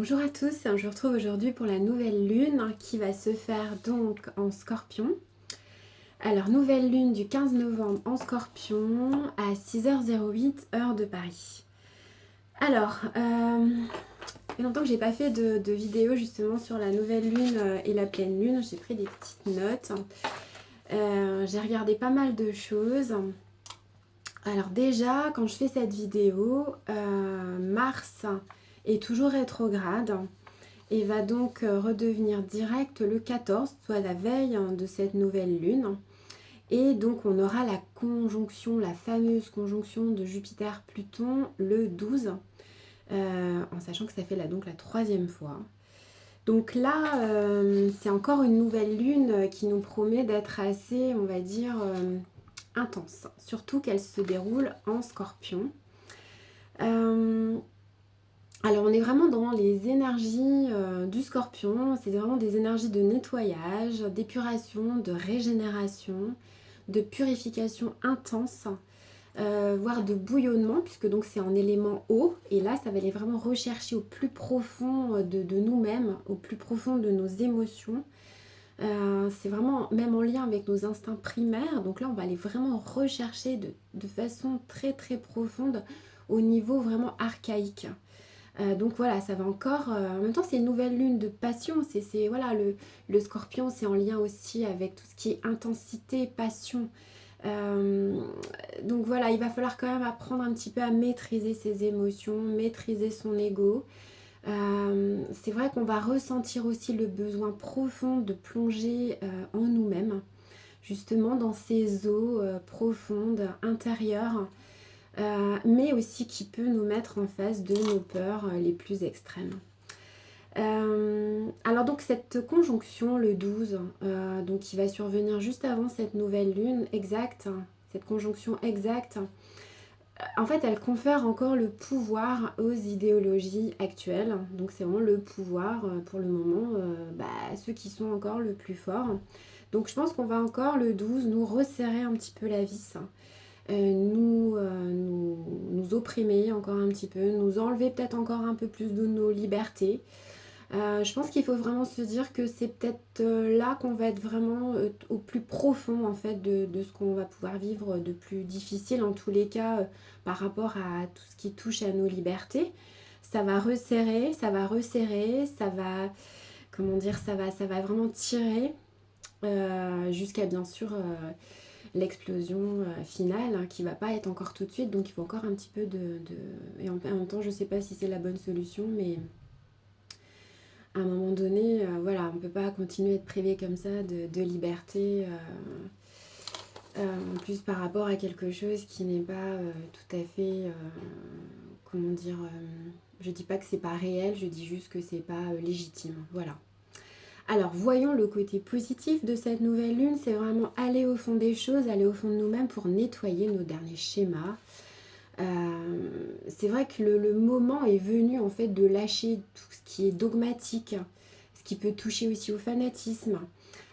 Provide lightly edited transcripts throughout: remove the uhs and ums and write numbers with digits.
Bonjour à tous, je vous retrouve aujourd'hui pour la nouvelle lune qui va se faire donc en Scorpion. Alors nouvelle lune du 15 novembre en Scorpion à 6h08 heure de Paris. Alors, il y a longtemps que j'ai pas fait de vidéo justement sur la nouvelle lune et la pleine lune. J'ai pris des petites notes. J'ai regardé pas mal de choses. Alors déjà, quand je fais cette vidéo, Mars est toujours rétrograde et va donc redevenir direct le 14, soit la veille de cette nouvelle lune. Et donc on aura la conjonction, la fameuse conjonction de Jupiter-Pluton le 12, en sachant que ça fait donc la troisième fois. Donc là, c'est encore une nouvelle lune qui nous promet d'être assez, on va dire, intense. Surtout qu'elle se déroule en Scorpion. Alors on est vraiment dans les énergies du Scorpion, c'est vraiment des énergies de nettoyage, d'épuration, de régénération, de purification intense, voire de bouillonnement, puisque donc c'est en élément eau, et là ça va aller vraiment rechercher au plus profond de nous-mêmes, au plus profond de nos émotions. C'est vraiment même en lien avec nos instincts primaires, donc là on va aller vraiment rechercher de façon très très profonde au niveau vraiment archaïque. Donc voilà, ça va encore. En même temps, c'est une nouvelle lune de passion. Voilà, le Scorpion, c'est en lien aussi avec tout ce qui est intensité, passion. Euh, donc voilà, il va falloir quand même apprendre un petit peu à maîtriser ses émotions, maîtriser son ego. C'est vrai qu'on va ressentir aussi le besoin profond de plonger en nous-mêmes, justement dans ces eaux profondes, intérieures. Mais aussi qui peut nous mettre en face de nos peurs les plus extrêmes. Alors donc cette conjonction, le 12, donc qui va survenir juste avant cette nouvelle lune exacte, cette conjonction exacte, en fait elle confère encore le pouvoir aux idéologies actuelles. Donc c'est vraiment le pouvoir pour le moment, ceux qui sont encore le plus forts. Donc je pense qu'on va encore le 12 nous resserrer un petit peu la vis. Nous opprimer encore un petit peu, nous enlever peut-être encore un peu plus de nos libertés. Je pense qu'il faut vraiment se dire que c'est peut-être là qu'on va être vraiment au plus profond en fait de ce qu'on va pouvoir vivre de plus difficile en tous les cas par rapport à tout ce qui touche à nos libertés. Ça va resserrer, ça va, comment dire, ça va vraiment tirer jusqu'à bien sûr l'explosion finale qui va pas être encore tout de suite, donc il faut encore un petit peu et en même temps je sais pas si c'est la bonne solution, mais à un moment donné voilà, on peut pas continuer à être privé comme ça de liberté en plus par rapport à quelque chose qui n'est pas tout à fait comment dire, je dis pas que c'est pas réel, je dis juste que c'est pas légitime, voilà. Alors, voyons le côté positif de cette nouvelle lune, c'est vraiment aller au fond des choses, aller au fond de nous-mêmes pour nettoyer nos derniers schémas. C'est vrai que le moment est venu en fait de lâcher tout ce qui est dogmatique, ce qui peut toucher aussi au fanatisme.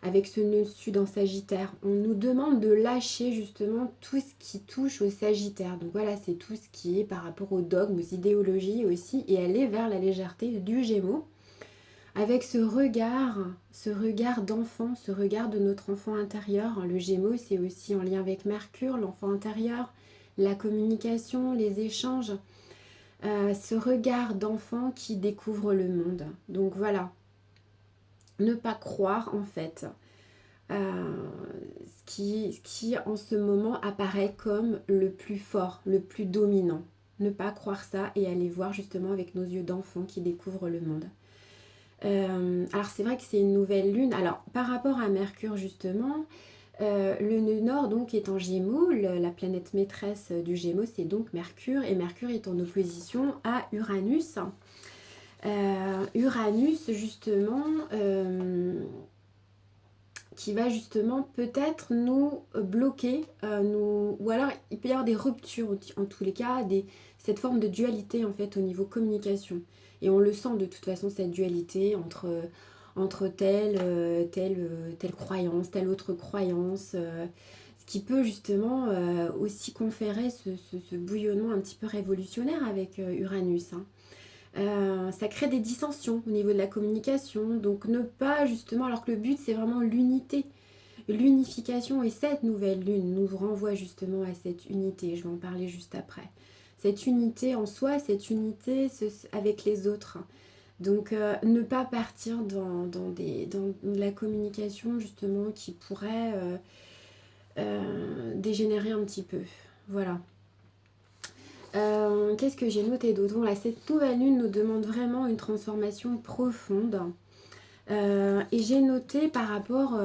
Avec ce nœud sud en Sagittaire, on nous demande de lâcher justement tout ce qui touche au Sagittaire. Donc voilà, c'est tout ce qui est par rapport aux dogmes, aux idéologies aussi, et aller vers la légèreté du Gémeaux. Avec ce regard d'enfant, ce regard de notre enfant intérieur. Le Gémeaux, c'est aussi en lien avec Mercure, l'enfant intérieur, la communication, les échanges. Ce regard d'enfant qui découvre le monde. Donc voilà, ne pas croire en fait ce qui en ce moment apparaît comme le plus fort, le plus dominant. Ne pas croire ça et aller voir justement avec nos yeux d'enfant qui découvre le monde. Alors c'est vrai que c'est une nouvelle lune. Alors par rapport à Mercure justement, le nœud nord donc est en Gémeaux. La planète maîtresse du Gémeaux c'est donc Mercure. Et Mercure est en opposition à Uranus. Uranus justement qui va justement peut-être nous bloquer, ou alors il peut y avoir des ruptures en tous les cas, cette forme de dualité en fait au niveau communication. Et on le sent de toute façon cette dualité entre telle croyance, telle autre croyance, ce qui peut justement aussi conférer ce bouillonnement un petit peu révolutionnaire avec Uranus. Hein. Ça crée des dissensions au niveau de la communication. Donc ne pas justement, alors que le but c'est vraiment l'unité, l'unification, et cette nouvelle lune nous renvoie justement à cette unité. Je vais en parler juste après. Cette unité en soi, cette unité avec les autres. Donc ne pas partir dans la communication justement qui pourrait dégénérer un petit peu. Voilà. Qu'est-ce que j'ai noté d'autre? Bon, là, cette nouvelle lune nous demande vraiment une transformation profonde. Et j'ai noté par rapport,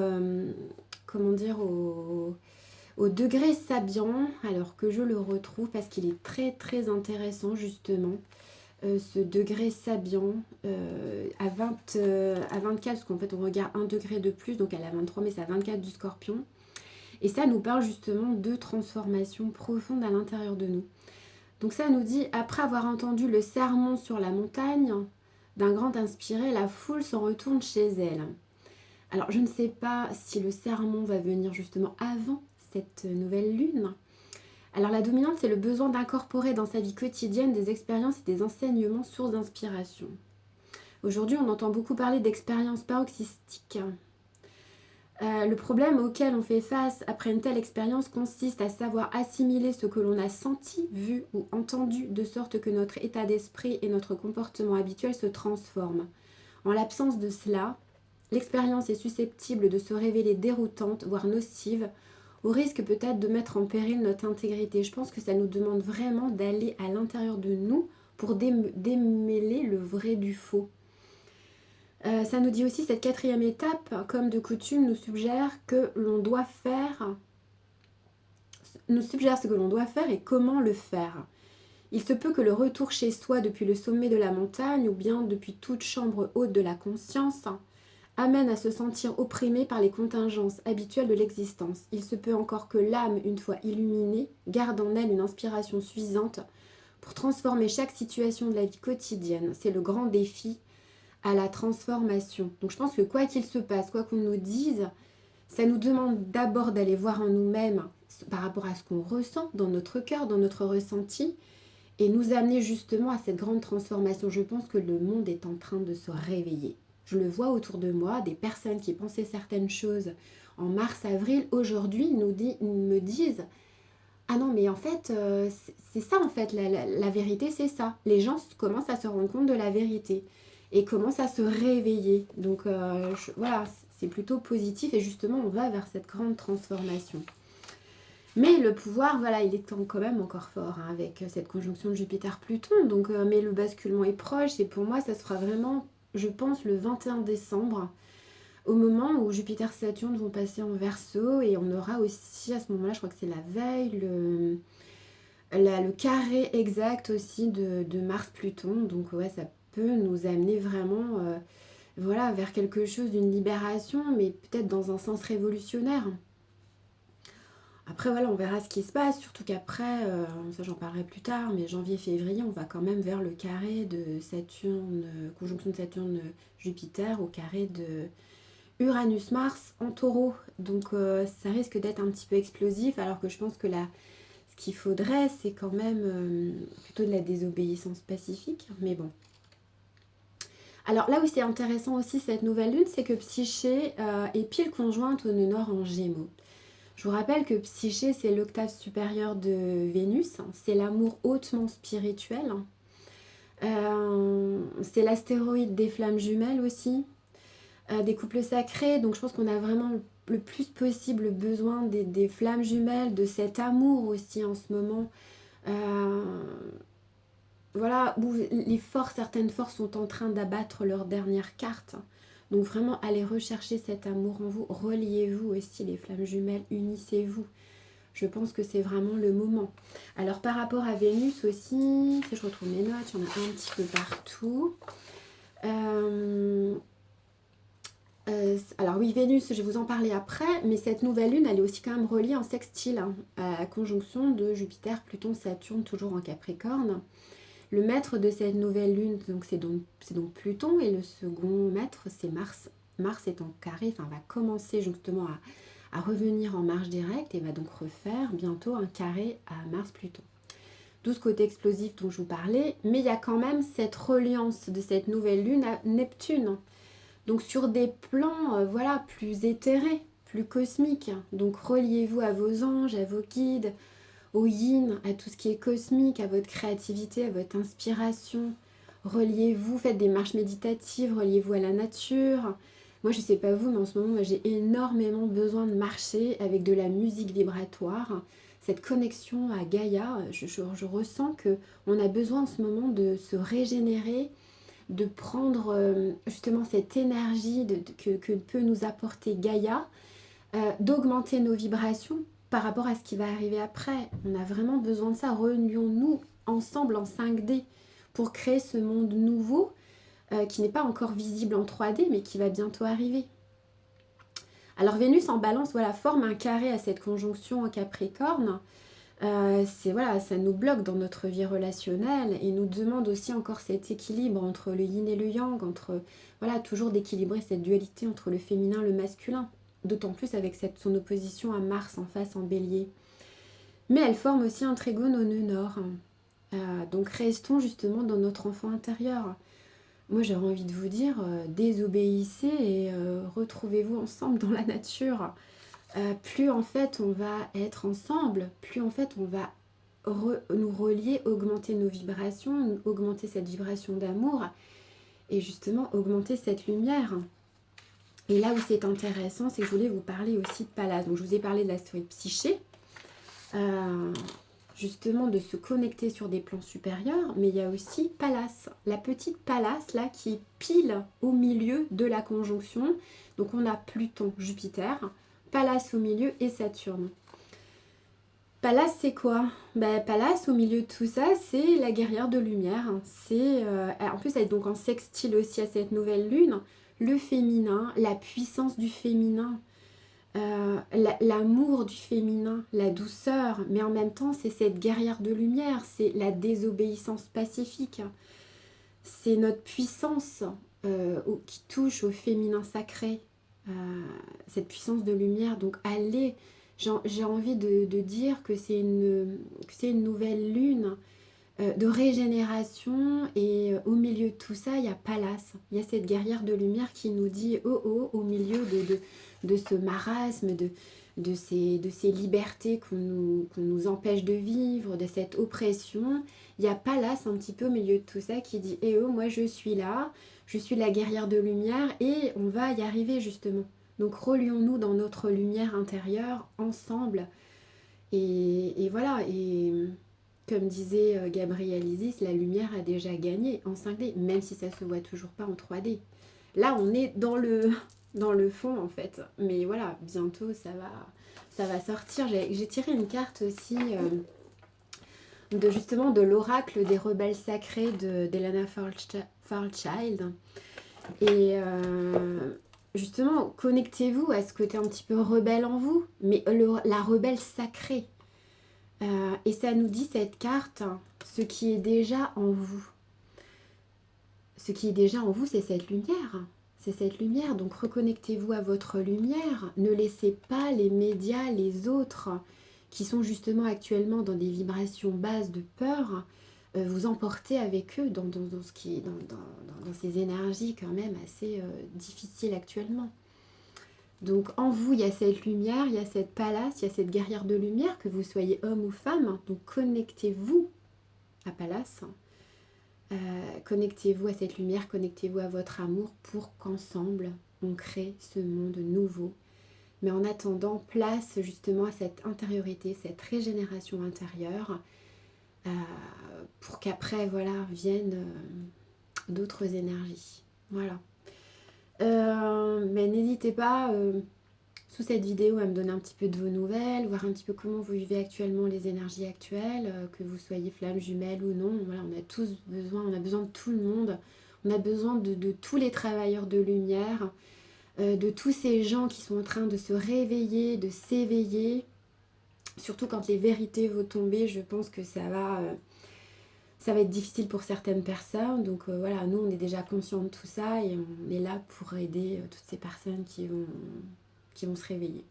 comment dire, au degré Sabian, alors que je le retrouve parce qu'il est très très intéressant justement. Ce degré Sabian à 24, parce qu'en fait on regarde un degré de plus, donc elle est à 23, mais c'est à 24 du Scorpion. Et ça nous parle justement de transformation profonde à l'intérieur de nous. Donc ça nous dit, après avoir entendu le sermon sur la montagne, d'un grand inspiré, la foule s'en retourne chez elle. Alors je ne sais pas si le sermon va venir justement avant cette nouvelle lune. Alors la dominante, c'est le besoin d'incorporer dans sa vie quotidienne des expériences et des enseignements sources d'inspiration. Aujourd'hui, on entend beaucoup parler d'expériences paroxystiques. Le problème auquel on fait face après une telle expérience consiste à savoir assimiler ce que l'on a senti, vu ou entendu, de sorte que notre état d'esprit et notre comportement habituel se transforment. En l'absence de cela, l'expérience est susceptible de se révéler déroutante, voire nocive, au risque peut-être de mettre en péril notre intégrité. Je pense que ça nous demande vraiment d'aller à l'intérieur de nous pour démêler le vrai du faux. Ça nous dit aussi, cette quatrième étape, comme de coutume, nous suggère que l'on doit faire, nous suggère ce que l'on doit faire et comment le faire. Il se peut que le retour chez soi depuis le sommet de la montagne ou bien depuis toute chambre haute de la conscience amène à se sentir opprimé par les contingences habituelles de l'existence. Il se peut encore que l'âme, une fois illuminée, garde en elle une inspiration suffisante pour transformer chaque situation de la vie quotidienne. C'est le grand défi à la transformation. Donc je pense que quoi qu'il se passe, quoi qu'on nous dise, ça nous demande d'abord d'aller voir en nous-mêmes par rapport à ce qu'on ressent dans notre cœur, dans notre ressenti, et nous amener justement à cette grande transformation. Je pense que le monde est en train de se réveiller. Je le vois autour de moi, des personnes qui pensaient certaines choses en mars-avril, aujourd'hui me disent « Ah non, mais en fait, c'est ça en fait, la vérité c'est ça. » Les gens commencent à se rendre compte de la vérité et commencent à se réveiller. Donc voilà, c'est plutôt positif et justement on va vers cette grande transformation. Mais le pouvoir, voilà, il est quand même encore fort hein, avec cette conjonction de Jupiter-Pluton. Donc, mais le basculement est proche et pour moi, ça se fera vraiment, je pense, le 21 décembre, au moment où Jupiter-Saturne vont passer en Verseau, et on aura aussi à ce moment-là, je crois que c'est la veille, le carré exact aussi de Mars-Pluton. Donc ouais, ça peut nous amener vraiment voilà, vers quelque chose d'une libération, mais peut-être dans un sens révolutionnaire. Après, voilà, on verra ce qui se passe, surtout qu'après, ça j'en parlerai plus tard, mais janvier-février, on va quand même vers le carré de Saturne, conjonction de Saturne-Jupiter, au carré de Uranus-Mars en taureau. Donc ça risque d'être un petit peu explosif, alors que je pense que là, ce qu'il faudrait, c'est quand même plutôt de la désobéissance pacifique, mais bon. Alors là où c'est intéressant aussi cette nouvelle lune, c'est que Psyché est pile conjointe au nœud nord en Gémeaux. Je vous rappelle que Psyché, c'est l'octave supérieure de Vénus, c'est l'amour hautement spirituel, c'est l'astéroïde des flammes jumelles aussi, des couples sacrés, donc je pense qu'on a vraiment le plus possible besoin des flammes jumelles, de cet amour aussi en ce moment, voilà, où certaines forces sont en train d'abattre leur dernière carte. Donc vraiment, allez rechercher cet amour en vous, reliez-vous aussi les flammes jumelles, unissez-vous. Je pense que c'est vraiment le moment. Alors par rapport à Vénus aussi, si je retrouve mes notes, il y en a un petit peu partout. Alors oui, Vénus, je vais vous en parler après, mais cette nouvelle lune, elle est aussi quand même reliée en sextile, hein, à la conjonction de Jupiter, Pluton, Saturne, toujours en Capricorne. Le maître de cette nouvelle lune, c'est donc Pluton, et le second maître, c'est Mars. Mars est en carré, enfin va commencer justement à revenir en marche directe et va donc refaire bientôt un carré à Mars-Pluton. d'où ce côté explosif dont je vous parlais, mais il y a quand même cette reliance de cette nouvelle lune à Neptune. Donc sur des plans voilà, plus éthérés, plus cosmiques. Donc reliez-vous à vos anges, à vos guides, au yin, à tout ce qui est cosmique, à votre créativité, à votre inspiration. Reliez-vous, faites des marches méditatives, reliez-vous à la nature. Moi, je ne sais pas vous, mais en ce moment, j'ai énormément besoin de marcher avec de la musique vibratoire. Cette connexion à Gaïa, je ressens qu'on a besoin en ce moment de se régénérer, de prendre justement cette énergie que peut nous apporter Gaïa, d'augmenter nos vibrations par rapport à ce qui va arriver après. On a vraiment besoin de ça. Réunions-nous ensemble en 5D pour créer ce monde nouveau qui n'est pas encore visible en 3D mais qui va bientôt arriver. Alors Vénus en balance voilà, forme un carré à cette conjonction en Capricorne. Voilà, ça nous bloque dans notre vie relationnelle et nous demande aussi encore cet équilibre entre le yin et le yang, entre voilà, toujours d'équilibrer cette dualité entre le féminin et le masculin. D'autant plus avec son opposition à Mars en face en bélier. Mais elle forme aussi un trigone au nœud nord. Donc restons justement dans notre enfant intérieur. Moi j'aurais envie de vous dire, désobéissez et retrouvez-vous ensemble dans la nature. Plus en fait on va être ensemble, plus en fait on va nous relier, augmenter nos vibrations, augmenter cette vibration d'amour et justement augmenter cette lumière. Et là où c'est intéressant, c'est que je voulais vous parler aussi de Pallas. Donc je vous ai parlé de la story psyché, justement de se connecter sur des plans supérieurs, mais il y a aussi Pallas, la petite Pallas là qui est pile au milieu de la conjonction. Donc on a Pluton, Jupiter, Pallas au milieu et Saturne. Pallas c'est quoi? Pallas au milieu de tout ça, c'est la guerrière de lumière. En plus elle est donc en sextile aussi à cette nouvelle lune. Le féminin, la puissance du féminin, l'amour du féminin, la douceur, mais en même temps c'est cette guerrière de lumière, c'est la désobéissance pacifique, c'est notre puissance qui touche au féminin sacré, cette puissance de lumière. Donc allez, j'ai envie de dire que c'est une nouvelle lune de régénération et au milieu de tout ça il y a Pallas, il y a cette guerrière de lumière qui nous dit oh oh au milieu de ce marasme, de ces libertés qu'on nous empêche de vivre, de cette oppression, il y a Pallas un petit peu au milieu de tout ça qui dit eh oh moi je suis là, je suis la guerrière de lumière et on va y arriver justement. Donc relions-nous dans notre lumière intérieure ensemble et voilà. Et comme disait Gabriel Isis, la lumière a déjà gagné en 5D, même si ça ne se voit toujours pas en 3D. Là, on est dans le fond, en fait. Mais voilà, bientôt, ça va sortir. J'ai tiré une carte aussi justement de l'oracle des rebelles sacrés d'Elena Fairchild. Et justement, connectez-vous à ce côté un petit peu rebelle en vous, mais la rebelle sacrée. Et ça nous dit cette carte, ce qui est déjà en vous. Ce qui est déjà en vous, c'est cette lumière. C'est cette lumière. Donc reconnectez-vous à votre lumière. Ne laissez pas les médias, les autres, qui sont justement actuellement dans des vibrations basses de peur, vous emporter avec eux dans ces énergies quand même assez difficiles actuellement. Donc en vous, il y a cette lumière, il y a cette Pallas, il y a cette guerrière de lumière, que vous soyez homme ou femme. Donc connectez-vous à Pallas, connectez-vous à cette lumière, connectez-vous à votre amour pour qu'ensemble, on crée ce monde nouveau. Mais en attendant, place justement à cette intériorité, cette régénération intérieure, pour qu'après, voilà, viennent d'autres énergies. Voilà. Mais n'hésitez pas sous cette vidéo à me donner un petit peu de vos nouvelles, voir un petit peu comment vous vivez actuellement les énergies actuelles, que vous soyez flamme jumelle ou non. Voilà, on a tous besoin, on a besoin de tout le monde, on a besoin de tous les travailleurs de lumière, de tous ces gens qui sont en train de se réveiller, de s'éveiller. Surtout quand les vérités vont tomber, je pense que ça va être difficile pour certaines personnes. Donc voilà, nous on est déjà conscients de tout ça et on est là pour aider toutes ces personnes qui vont se réveiller.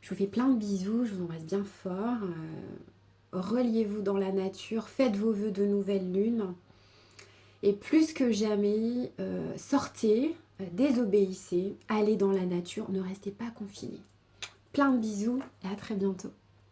Je vous fais plein de bisous, je vous embrasse bien fort. reliez-vous dans la nature, faites vos vœux de nouvelle lune. Et plus que jamais, sortez, désobéissez, allez dans la nature, ne restez pas confinés. Plein de bisous et à très bientôt.